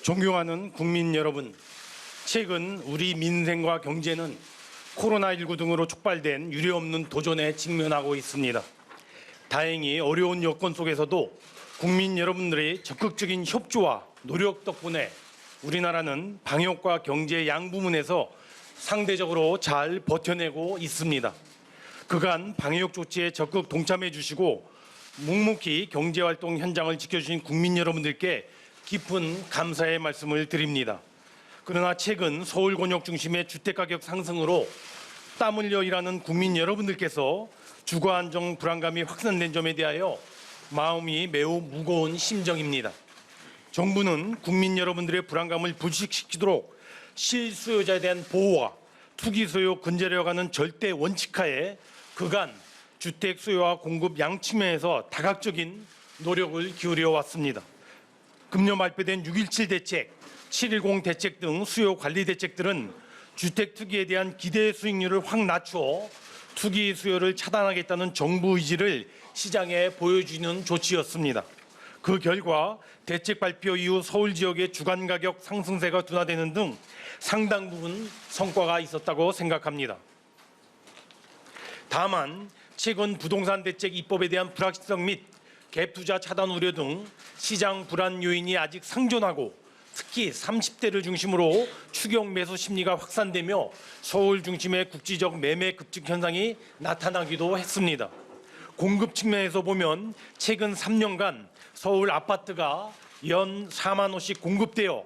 존경하는 국민 여러분, 최근 우리 민생과 경제는 코로나19 등으로 촉발된 유례없는 도전에 직면하고 있습니다. 다행히 어려운 여건 속에서도 국민 여러분들의 적극적인 협조와 노력 덕분에 우리나라는 방역과 경제 양 부문에서 상대적으로 잘 버텨내고 있습니다. 그간 방역 조치에 적극 동참해 주시고 묵묵히 경제활동 현장을 지켜주신 국민 여러분들께 깊은 감사의 말씀을 드립니다. 그러나 최근 서울 권역 중심의 주택가격 상승으로 땀 흘려 일하는 국민 여러분들께서 주거 안정 불안감이 확산된 점에 대하여 마음이 매우 무거운 심정입니다. 정부는 국민 여러분들의 불안감을 불식시키도록 실수요자에 대한 보호와 투기 수요 근절해가는 절대 원칙하에 그간 주택 수요와 공급 양 측면에서 다각적인 노력을 기울여 왔습니다. 금년 발표된 6.17 대책, 7.10 대책 등 수요 관리 대책들은 주택 투기에 대한 기대 수익률을 확 낮춰 투기 수요를 차단하겠다는 정부 의지를 시장에 보여주는 조치였습니다. 그 결과 대책 발표 이후 서울 지역의 주간 가격 상승세가 둔화되는 등 상당 부분 성과가 있었다고 생각합니다. 다만 최근 부동산 대책 입법에 대한 불확실성 및 갭 투자 차단 우려 등 시장 불안 요인이 아직 상존하고 특히 30대를 중심으로 추격 매수 심리가 확산되며 서울 중심의 국지적 매매 급증 현상이 나타나기도 했습니다. 공급 측면에서 보면 최근 3년간 서울 아파트가 연 4만 호씩 공급되어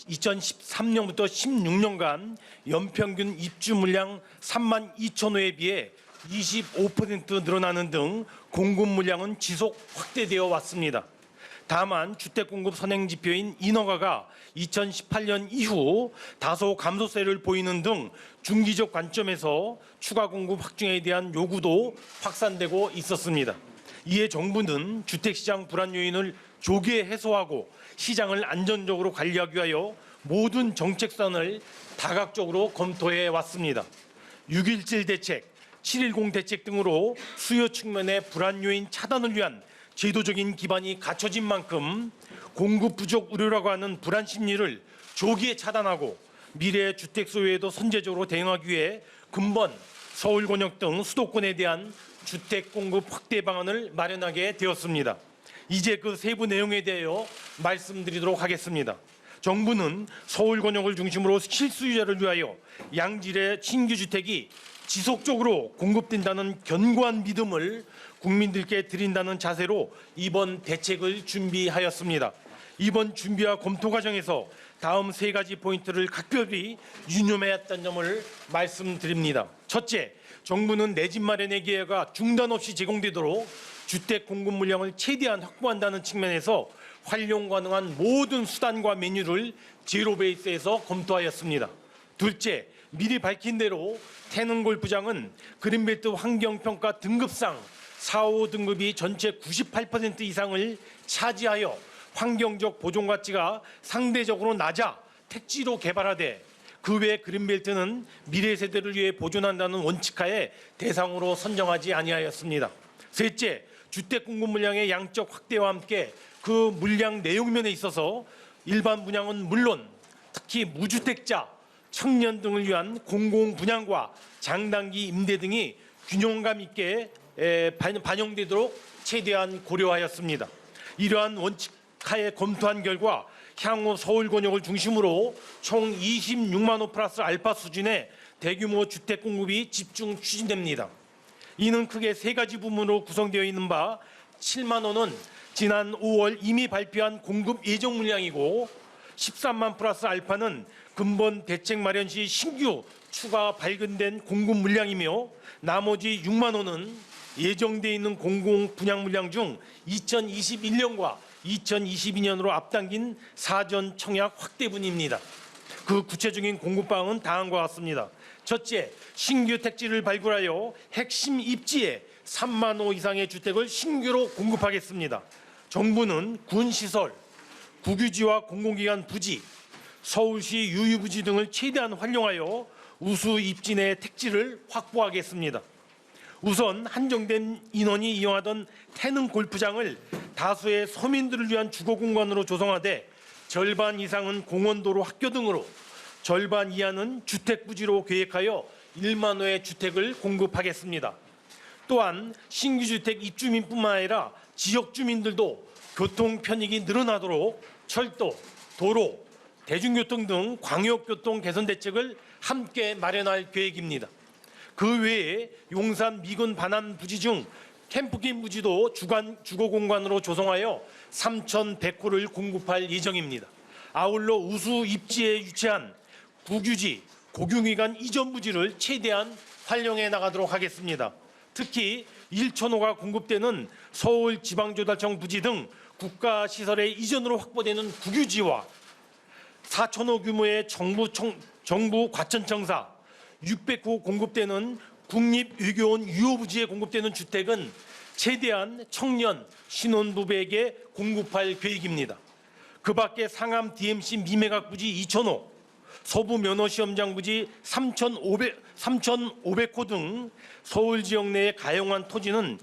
2013년부터 16년간 연평균 입주 물량 3만 2천 호에 비해 25% 늘어나는 등 공급 물량은 지속 확대되어 왔습니다. 다만 주택 공급 선행 지표인 인허가가 2018년 이후 다소 감소세를 보이는 등 중기적 관점에서 추가 공급 확충에 대한 요구도 확산되고 있었습니다. 이에 정부는 주택시장 불안 요인을 조기에 해소하고 시장을 안전적으로 관리하기 위하여 모든 정책선을 다각적으로 검토해 왔습니다. 6.17 대책, 7.10 대책 등으로 수요 측면의 불안 요인 차단을 위한 제도적인 기반이 갖춰진 만큼 공급 부족 우려라고 하는 불안 심리를 조기에 차단하고 미래 주택 소유에도 선제적으로 대응하기 위해 근본 서울 권역 등 수도권에 대한 주택 공급 확대 방안을 마련하게 되었습니다. 이제 그 세부 내용에 대하여 말씀드리도록 하겠습니다. 정부는 서울 권역을 중심으로 실수요자를 위하여 양질의 신규 주택이 지속적으로 공급된다는 견고한 믿음을 국민들께 드린다는 자세로 이번 대책을 준비하였습니다. 이번 준비와 검토 과정에서 다음 세 가지 포인트를 각별히 유념했던 점을 말씀드립니다. 첫째, 정부는 내 집 마련의 기회가 중단 없이 제공되도록 주택 공급 물량을 최대한 확보한다는 측면에서 활용 가능한 모든 수단과 메뉴를 제로 베이스에서 검토하였습니다. 둘째, 미리 밝힌 대로 태릉 골프장은 그린벨트 환경평가 등급상 4, 5등급이 전체 98% 이상을 차지하여 환경적 보존 가치가 상대적으로 낮아 택지로 개발하되 그 외 그린벨트는 미래 세대를 위해 보존한다는 원칙하에 대상으로 선정하지 아니하였습니다. 셋째, 주택 공급 물량의 양적 확대와 함께 그 물량 내용면에 있어서 일반 분양은 물론 특히 무주택자, 청년 등을 위한 공공 분양과 장단기 임대 등이 균형감 있게 반영되도록 최대한 고려하였습니다. 이러한 원칙하에 검토한 결과 향후 서울 권역을 중심으로 총 26만 호 플러스 알파 수준의 대규모 주택 공급이 집중 추진됩니다. 이는 크게 세 가지 부문으로 구성되어 있는 바 7만 호는 지난 5월 이미 발표한 공급 예정 물량이고 13만 플러스 알파는 근본 대책 마련 시 신규 추가 발견된 공급 물량이며 나머지 6만 호는 예정돼 있는 공공 분양 물량 중 2021년과 2022년으로 앞당긴 사전 청약 확대분입니다. 그 구체적인 공급방은 다음과 같습니다. 첫째, 신규 택지를 발굴하여 핵심 입지에 3만 호 이상의 주택을 신규로 공급하겠습니다. 정부는 군시설, 국유지와 공공기관 부지, 서울시 유휴부지 등을 최대한 활용하여 우수 입지 내 택지를 확보하겠습니다. 우선 한정된 인원이 이용하던 태릉 골프장을 다수의 서민들을 위한 주거 공간으로 조성하되 절반 이상은 공원도로 학교 등으로 절반 이하는 주택 부지로 계획하여 1만 호의 주택을 공급하겠습니다. 또한 신규 주택 입주민뿐만 아니라 지역 주민들도 교통 편익이 늘어나도록 철도, 도로, 대중교통 등 광역교통 개선 대책을 함께 마련할 계획입니다. 그 외에 용산 미군 반환 부지 중 캠프긴 부지도 주거 공간으로 조성하여 3,100호를 공급할 예정입니다. 아울러 우수 입지에 위치한 국유지, 고경위관 이전 부지를 최대한 활용해 나가도록 하겠습니다. 특히 1,000호가 공급되는 서울지방조달청 부지 등 국가시설의 이전으로 확보되는 국유지와 4,000호 규모의 정부 과천청사, 600호 공급되는 국립외교원 유효부지에 공급되는 주택은 최대한 청년, 신혼부부에게 공급할 계획입니다. 그 밖에 상암 DMC 미매각 부지 2,000호, 서부 면허시험장 부지 3,500호 등 서울 지역 내에 가용한 토지는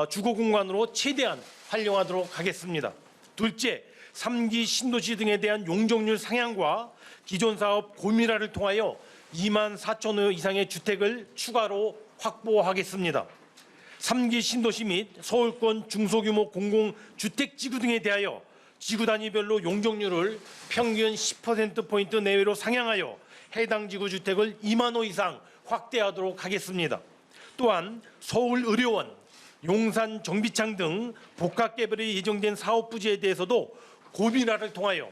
주거 공간으로 최대한 활용하도록 하겠습니다. 둘째, 3기 신도시 등에 대한 용적률 상향과 기존 사업 고밀화를 통하여 2만 4천 호 이상의 주택을 추가로 확보하겠습니다. 3기 신도시 및 서울권 중소규모 공공주택지구 등에 대하여 지구 단위별로 용적률을 평균 10%포인트 내외로 상향하여 해당 지구 주택을 2만 호 이상 확대하도록 하겠습니다. 또한 서울의료원, 용산 정비창 등 복합 개발이 예정된 사업 부지에 대해서도 고밀화를 통하여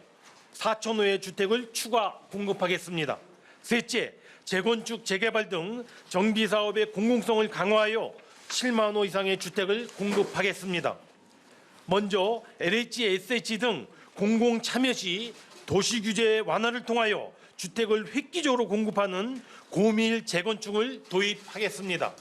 4천 호의 주택을 추가 공급하겠습니다. 셋째, 재건축, 재개발 등 정비 사업의 공공성을 강화하여 7만 호 이상의 주택을 공급하겠습니다. 먼저 LH, SH 등 공공 참여 시 도시 규제 완화를 통하여 주택을 획기적으로 공급하는 고밀 재건축을 도입하겠습니다.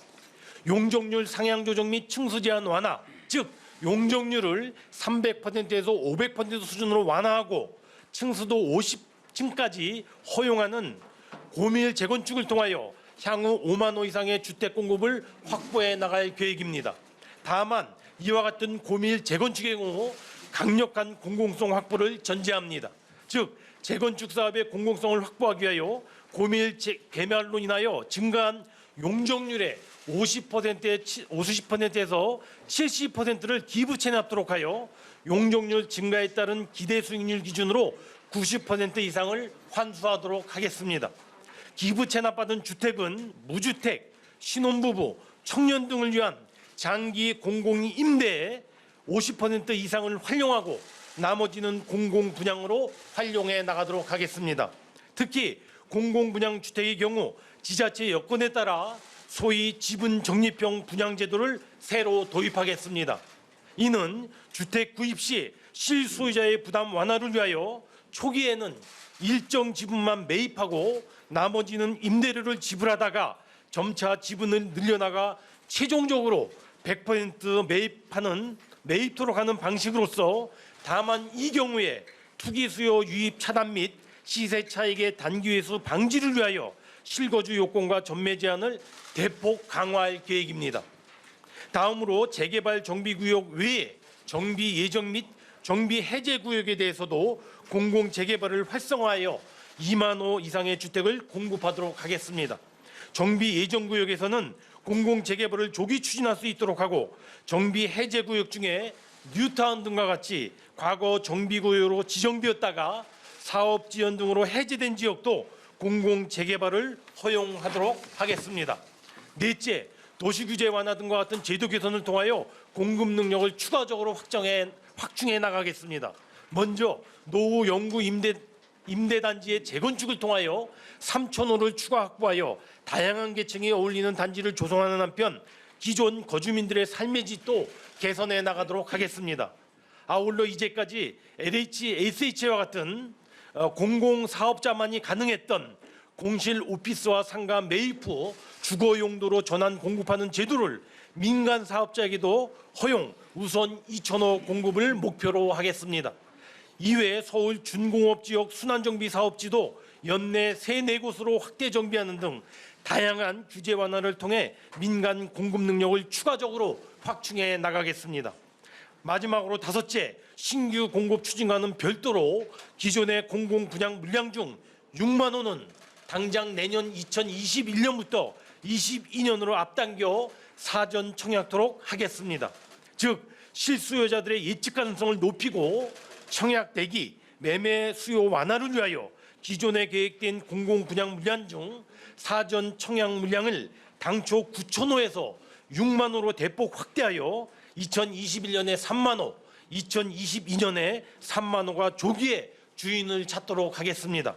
용적률 상향 조정 및 층수 제한 완화, 즉 용적률을 300%에서 500% 수준으로 완화하고 층수도 50층까지 허용하는 고밀 재건축을 통하여 향후 5만 호 이상의 주택 공급을 확보해 나갈 계획입니다. 다만 이와 같은 고밀 재건축의 경우 강력한 공공성 확보를 전제합니다. 즉 재건축 사업의 공공성을 확보하기 위하여 고밀 개발로 인하여 증가한 용적률의 50%에서 70%를 기부 체납하도록 하여 용적률 증가에 따른 기대 수익률 기준으로 90% 이상을 환수하도록 하겠습니다. 기부 체납받은 주택은 무주택, 신혼부부, 청년 등을 위한 장기 공공임대에 50% 이상을 활용하고 나머지는 공공분양으로 활용해 나가도록 하겠습니다. 특히 공공분양주택의 경우 지자체 여건에 따라 소위 지분 적립형 분양제도를 새로 도입하겠습니다. 이는 주택 구입 시 실소유자의 부담 완화를 위하여 초기에는 일정 지분만 매입하고 나머지는 임대료를 지불하다가 점차 지분을 늘려나가 최종적으로 100% 매입하는 매입토록 하는 방식으로서 다만 이 경우에 투기 수요 유입 차단 및 시세 차익의 단기 회수 방지를 위하여 실거주 요건과 전매 제한을 대폭 강화할 계획입니다. 다음으로 재개발 정비구역 외에 정비 예정 및 정비 해제 구역에 대해서도 공공 재개발을 활성화하여 2만 호 이상의 주택을 공급하도록 하겠습니다. 정비 예정 구역에서는 공공 재개발을 조기 추진할 수 있도록 하고 정비 해제 구역 중에 뉴타운 등과 같이 과거 정비 구역으로 지정되었다가 사업 지연 등으로 해제된 지역도 공공 재개발을 허용하도록 하겠습니다. 넷째, 도시 규제 완화 등과 같은 제도 개선을 통하여 공급 능력을 추가적으로 확충해 나가겠습니다. 먼저 노후 영구 임대단지의 재건축을 통하여 3,000호를 추가 확보하여 다양한 계층이 어울리는 단지를 조성하는 한편 기존 거주민들의 삶의 질도 개선해 나가도록 하겠습니다. 아울러 이제까지 LH, SH와 같은 공공사업자만이 가능했던 공실 오피스와 상가 매입 후 주거 용도로 전환 공급하는 제도를 민간 사업자에게도 허용 우선 2,000호 공급을 목표로 하겠습니다. 이외에 서울 준공업 지역 순환정비 사업지도 연내 3-4곳으로 확대 정비하는 등 다양한 규제 완화를 통해 민간 공급 능력을 추가적으로 확충해 나가겠습니다. 마지막으로 다섯째, 신규 공급 추진과는 별도로 기존의 공공 분양 물량 중 6만 호는 당장 내년 2021년부터 22년으로 앞당겨 사전 청약토록 하겠습니다. 즉 실수요자들의 예측 가능성을 높이고 청약 대기, 매매 수요 완화를 위하여 기존에 계획된 공공 분양 물량 중 사전 청약 물량을 당초 9천 호에서 6만 호로 대폭 확대하여 2021년에 3만 호, 2022년에 3만 호가 조기에 주인을 찾도록 하겠습니다.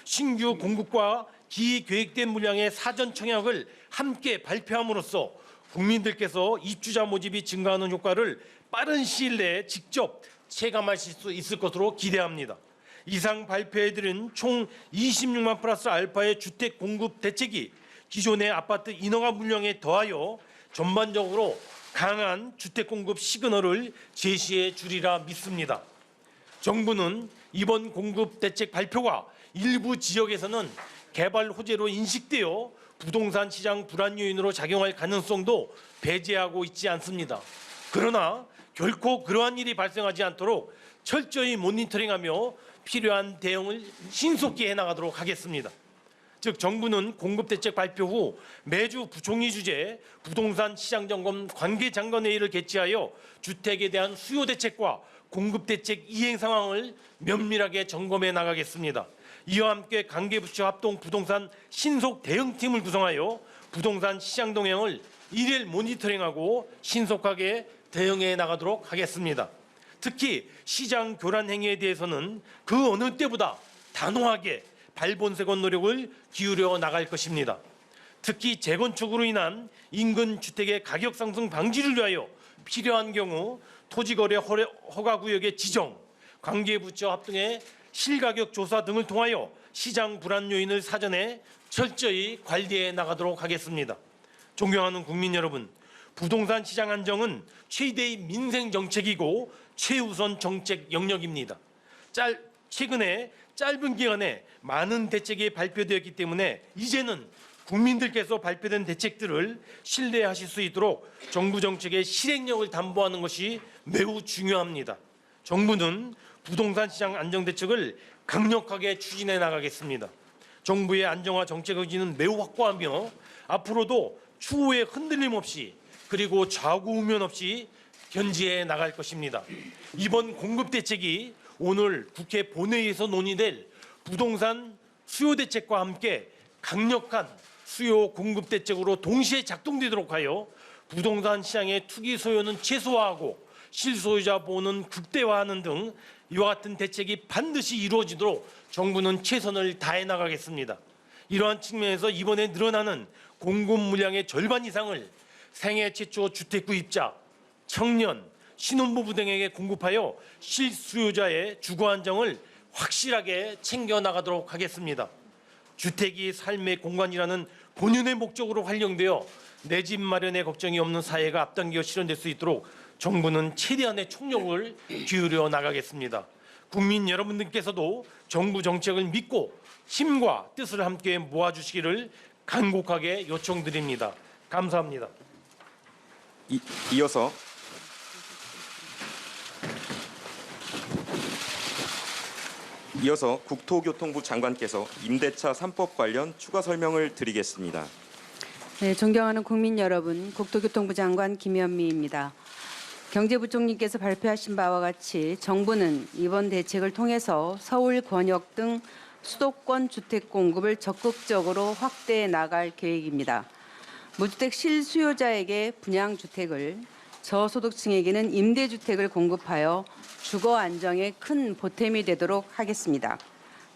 신규 공급과 기계획된 물량의 사전 청약을 함께 발표함으로써 국민들께서 입주자 모집이 증가하는 효과를 빠른 시일 내에 직접 체감하실 수 있을 것으로 기대합니다. 이상 발표해드린 총 26만 플러스 알파의 주택 공급 대책이 기존의 아파트 인허가 물량에 더하여 전반적으로 강한 주택 공급 시그널을 제시해 주리라 믿습니다. 정부는 이번 공급 대책 발표가 일부 지역에서는 개발 호재로 인식되어 부동산 시장 불안 요인으로 작용할 가능성도 배제하고 있지 않습니다. 그러나 결코 그러한 일이 발생하지 않도록 철저히 모니터링하며 필요한 대응을 신속히 해나가도록 하겠습니다. 즉 정부는 공급대책 발표 후 매주 부총리 주재 부동산 시장점검 관계장관회의를 개최하여 주택에 대한 수요 대책과 공급대책 이행 상황을 면밀하게 점검해 나가겠습니다. 이와 함께 관계부처 합동 부동산 신속 대응팀을 구성하여 부동산 시장 동향을 일일 모니터링하고 신속하게 대응해 나가도록 하겠습니다. 특히 시장 교란 행위에 대해서는 그 어느 때보다 단호하게 발본색원 노력을 기울여 나갈 것입니다. 특히 재건축으로 인한 인근 주택의 가격 상승 방지를 위하여 필요한 경우 토지거래 허가구역의 지정, 관계부처 합동의 실가격 조사 등을 통하여 시장 불안 요인을 사전에 철저히 관리해 나가도록 하겠습니다. 존경하는 국민 여러분, 부동산 시장 안정은 최대의 민생 정책이고 최우선 정책 영역입니다. 최근에 짧은 기간에 많은 대책이 발표되었기 때문에 이제는 국민들께서 발표된 대책들을 신뢰하실 수 있도록 정부 정책의 실행력을 담보하는 것이 매우 중요합니다. 정부는 부동산 시장 안정 대책을 강력하게 추진해 나가겠습니다. 정부의 안정화 정책 의지는 매우 확고하며 앞으로도 추후에 흔들림 없이 그리고 좌우우면 없이 견지해 나갈 것입니다. 이번 공급 대책이 오늘 국회 본회의에서 논의될 부동산 수요 대책과 함께 강력한 수요 공급 대책으로 동시에 작동되도록 하여 부동산 시장의 투기 소요는 최소화하고 실소유자 보호는 극대화하는 등 이와 같은 대책이 반드시 이루어지도록 정부는 최선을 다해 나가겠습니다. 이러한 측면에서 이번에 늘어나는 공급 물량의 절반 이상을 생애 최초 주택 구입자, 청년, 신혼부부 등에게 공급하여 실수요자의 주거 안정을 확실하게 챙겨나가도록 하겠습니다. 주택이 삶의 공간이라는 본연의 목적으로 활용되어 내 집 마련에 걱정이 없는 사회가 앞당겨 실현될 수 있도록 정부는 최대한의 총력을 기울여 나가겠습니다. 국민 여러분들께서도 정부 정책을 믿고 힘과 뜻을 함께 모아주시기를 간곡하게 요청드립니다. 감사합니다. 이어서 국토교통부 장관께서 임대차 3법 관련 추가 설명을 드리겠습니다. 네, 존경하는 국민 여러분, 국토교통부 장관 김현미입니다. 경제부총리께서 발표하신 바와 같이 정부는 이번 대책을 통해서 서울 권역 등 수도권 주택 공급을 적극적으로 확대해 나갈 계획입니다. 무주택 실수요자에게 분양주택을, 저소득층에게는 임대주택을 공급하여 주거 안정에 큰 보탬이 되도록 하겠습니다.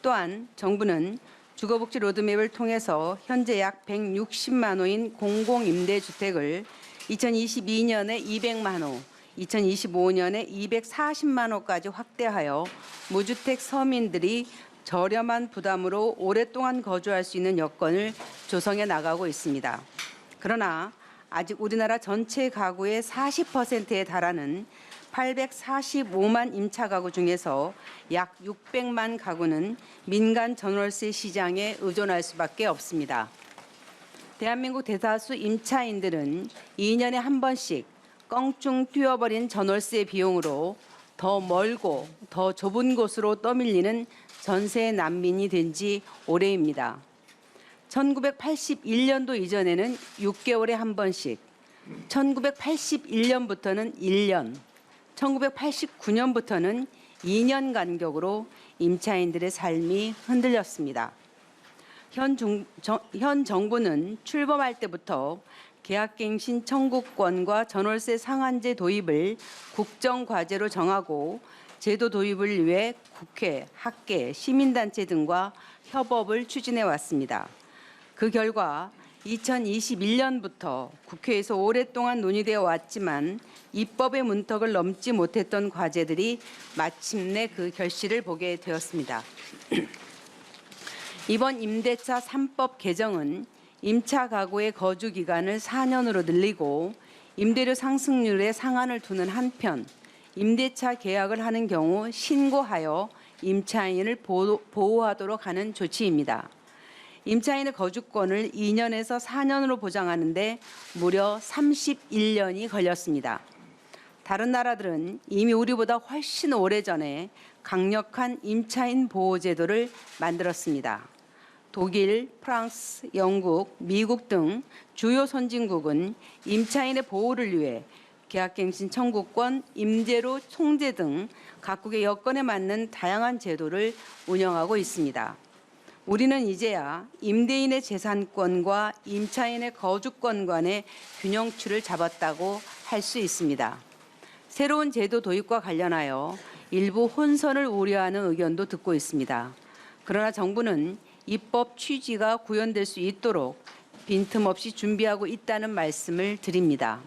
또한 정부는 주거복지 로드맵을 통해서 현재 약 160만 호인 공공임대주택을 2022년에 200만 호, 2025년에 240만 호까지 확대하여 무주택 서민들이 저렴한 부담으로 오랫동안 거주할 수 있는 여건을 조성해 나가고 있습니다. 그러나 아직 우리나라 전체 가구의 40%에 달하는 845만 임차 가구 중에서 약 600만 가구는 민간 전월세 시장에 의존할 수밖에 없습니다. 대한민국 대다수 임차인들은 2년에 한 번씩 껑충 뛰어버린 전월세 비용으로 더 멀고 더 좁은 곳으로 떠밀리는 전세 난민이 된 지 오래입니다. 1981년도 이전에는 6개월에 한 번씩, 1981년부터는 1년, 1989년부터는 2년 간격으로 임차인들의 삶이 흔들렸습니다. 현 정부는 출범할 때부터 계약갱신 청구권과 전월세 상한제 도입을 국정과제로 정하고 제도 도입을 위해 국회, 학계, 시민단체 등과 협업을 추진해 왔습니다. 그 결과 2021년부터 국회에서 오랫동안 논의되어 왔지만 입법의 문턱을 넘지 못했던 과제들이 마침내 그 결실을 보게 되었습니다. 이번 임대차 3법 개정은 임차 가구의 거주 기간을 4년으로 늘리고 임대료 상승률에 상한을 두는 한편 임대차 계약을 하는 경우 신고하여 임차인을 보호하도록 하는 조치입니다. 임차인의 거주권을 2년에서 4년으로 보장하는데 무려 31년이 걸렸습니다. 다른 나라들은 이미 우리보다 훨씬 오래전에 강력한 임차인 보호 제도를 만들었습니다. 독일, 프랑스, 영국, 미국 등 주요 선진국은 임차인의 보호를 위해 계약갱신 청구권, 임대료 통제 등 각국의 여건에 맞는 다양한 제도를 운영하고 있습니다. 우리는 이제야 임대인의 재산권과 임차인의 거주권 간의 균형추를 잡았다고 할 수 있습니다. 새로운 제도 도입과 관련하여 일부 혼선을 우려하는 의견도 듣고 있습니다. 그러나 정부는 입법 취지가 구현될 수 있도록 빈틈없이 준비하고 있다는 말씀을 드립니다.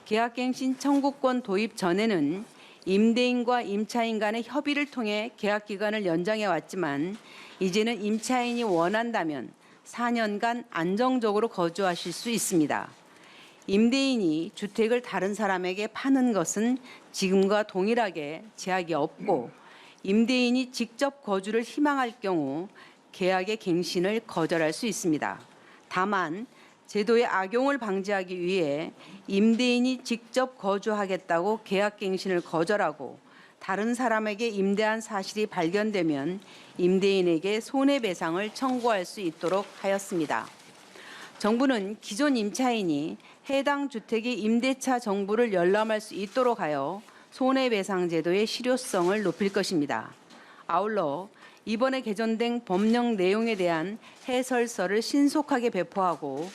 계약갱신 청구권 도입 전에는 임대인과 임차인 간의 협의를 통해 계약 기간을 연장해 왔지만 이제는 임차인이 원한다면 4년간 안정적으로 거주하실 수 있습니다. 임대인이 주택을 다른 사람에게 파는 것은 지금과 동일하게 제약이 없고 임대인이 직접 거주를 희망할 경우 계약의 갱신을 거절할 수 있습니다. 다만 제도의 악용을 방지하기 위해 임대인이 직접 거주하겠다고 계약갱신을 거절하고 다른 사람에게 임대한 사실이 발견되면 임대인에게 손해배상을 청구할 수 있도록 하였습니다. 정부는 기존 임차인이 해당 주택의 임대차 정보를 열람할 수 있도록 하여 손해배상 제도의 실효성을 높일 것입니다. 아울러 이번에 개정된 법령 내용에 대한 해설서를 신속하게 배포하고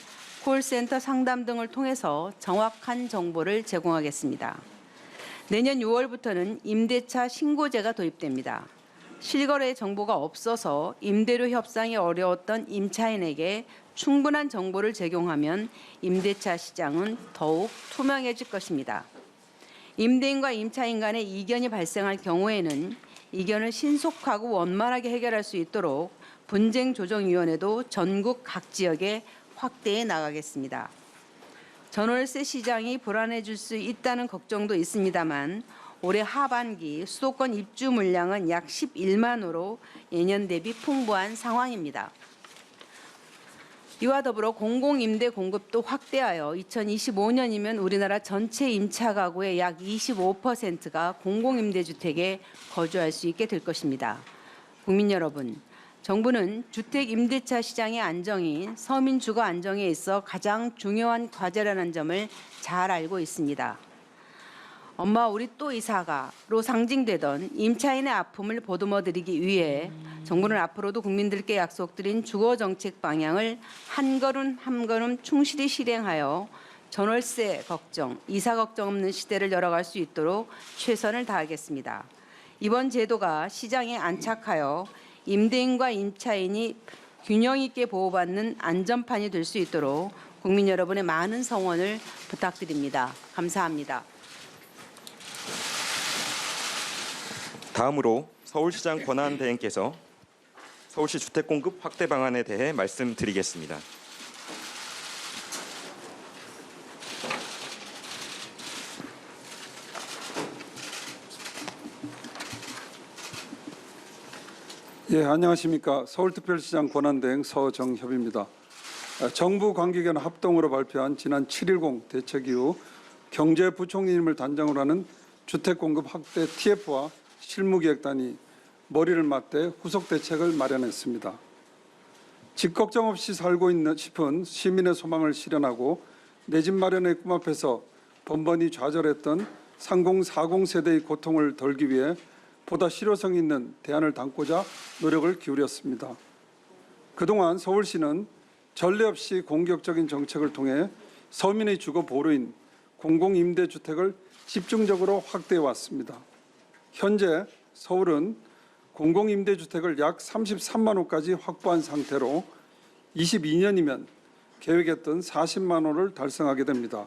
콜센터 상담 등을 통해서 정확한 정보를 제공하겠습니다. 내년 6월부터는 임대차 신고제가 도입됩니다. 실거래 정보가 없어서 임대료 협상이 어려웠던 임차인에게 충분한 정보를 제공하면 임대차 시장은 더욱 투명해질 것입니다. 임대인과 임차인 간의 이견이 발생할 경우에는 이견을 신속하고 원만하게 해결할 수 있도록 분쟁조정위원회도 전국 각 지역에 확대해 나가겠습니다. 전월세 시장이 불안해질 수 있다는 걱정도 있습니다만 올해 하반기 수도권 입주 물량은 약 11만호로 예년 대비 풍부한 상황입니다. 이와 더불어 공공임대 공급도 확대하여 2025년이면 우리나라 전체 임차 가구의 약 25%가 공공임대주택에 거주할 수 있게 될 것입니다. 국민 여러분, 정부는 주택 임대차 시장의 안정이 서민 주거 안정에 있어 가장 중요한 과제라는 점을 잘 알고 있습니다. 엄마 우리 또 이사가로 상징되던 임차인의 아픔을 보듬어드리기 위해 정부는 앞으로도 국민들께 약속드린 주거정책 방향을 한 걸음 한 걸음 충실히 실행하여 전월세 걱정, 이사 걱정 없는 시대를 열어갈 수 있도록 최선을 다하겠습니다. 이번 제도가 시장에 안착하여 임대인과 임차인이 균형 있게 보호받는 안전판이 될 수 있도록 국민 여러분의 많은 성원을 부탁드립니다. 감사합니다. 다음으로 서울시장 권한대행께서 서울시 주택공급 확대 방안에 대해 말씀드리겠습니다. 예, 안녕하십니까. 서울특별시장 권한대행 서정협입니다. 정부 관계기관 합동으로 발표한 지난 7.10 대책 이후 경제부총리님을 단장으로 하는 주택공급 확대 TF와 실무기획단이 머리를 맞대 후속 대책을 마련했습니다. 집 걱정 없이 살고 싶은 시민의 소망을 실현하고 내 집 마련의 꿈 앞에서 번번이 좌절했던 3040 세대의 고통을 덜기 위해 보다 실효성 있는 대안을 담고자 노력을 기울였습니다. 그동안 서울시는 전례 없이 공격적인 정책을 통해 서민의 주거 보루인 공공임대주택을 집중적으로 확대해 왔습니다. 현재 서울은 공공임대주택을 약 33만 호까지 확보한 상태로 22년이면 계획했던 40만 호를 달성하게 됩니다.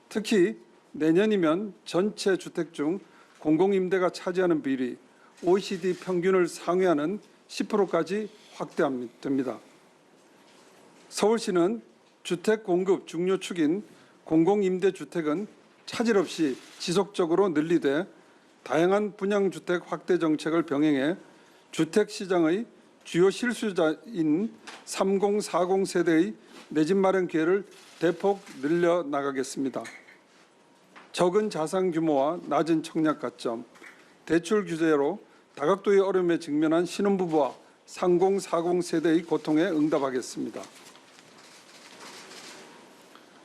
특히 내년이면 전체 주택 중 공공임대가 차지하는 비율이 OECD 평균을 상회하는 10%까지 확대됩니다. 서울시는 주택 공급 중요축인 공공임대주택은 차질 없이 지속적으로 늘리되 다양한 분양주택 확대 정책을 병행해 주택시장의 주요 실수자인 3040 세대의 내 집 마련 기회를 대폭 늘려나가겠습니다. 적은 자산 규모와 낮은 청약 가점, 대출 규제로 다각도의 어려움에 직면한 신혼부부와 3040 세대의 고통에 응답하겠습니다.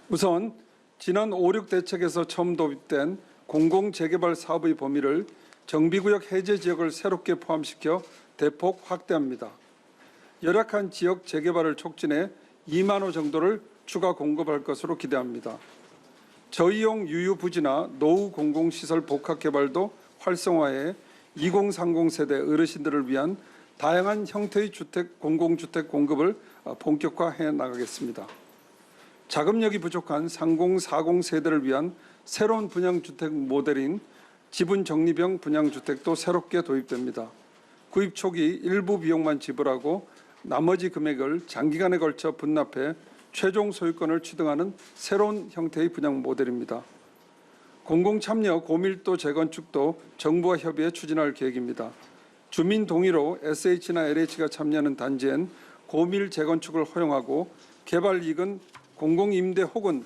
우선 지난 5.6 대책에서 처음 도입된 공공재개발 사업의 범위를 정비구역 해제 지역을 새롭게 포함시켜 대폭 확대합니다. 열악한 지역 재개발을 촉진해 2만 호 정도를 추가 공급할 것으로 기대합니다. 저이용 유유부지나 노후 공공시설 복합 개발도 활성화해 2030 세대 어르신들을 위한 다양한 형태의 공공주택 공급을 본격화해 나가겠습니다. 자금력이 부족한 3040 세대를 위한 새로운 분양주택 모델인 지분적립형 분양주택도 새롭게 도입됩니다. 구입 초기 일부 비용만 지불하고 나머지 금액을 장기간에 걸쳐 분납해 최종 소유권을 취득하는 새로운 형태의 분양 모델입니다. 공공참여 고밀도 재건축도 정부와 협의해 추진할 계획입니다. 주민 동의로 SH나 LH가 참여하는 단지엔 고밀 재건축을 허용하고 개발 이익은 공공임대 혹은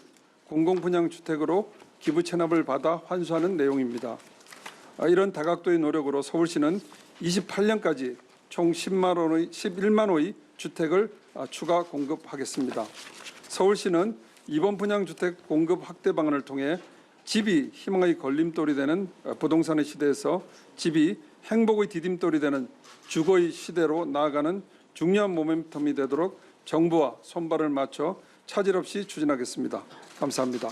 공공분양주택으로 기부 체납을 받아 환수하는 내용입니다. 이런 다각도의 노력으로 서울시는 28년까지 총 11만 호의 주택을 추가 공급하겠습니다. 서울시는 이번 분양주택 공급 확대 방안을 통해 집이 희망의 걸림돌이 되는 부동산의 시대에서 집이 행복의 디딤돌이 되는 주거의 시대로 나아가는 중요한 모멘텀이 되도록 정부와 손발을 맞춰 차질 없이 추진하겠습니다. 감사합니다.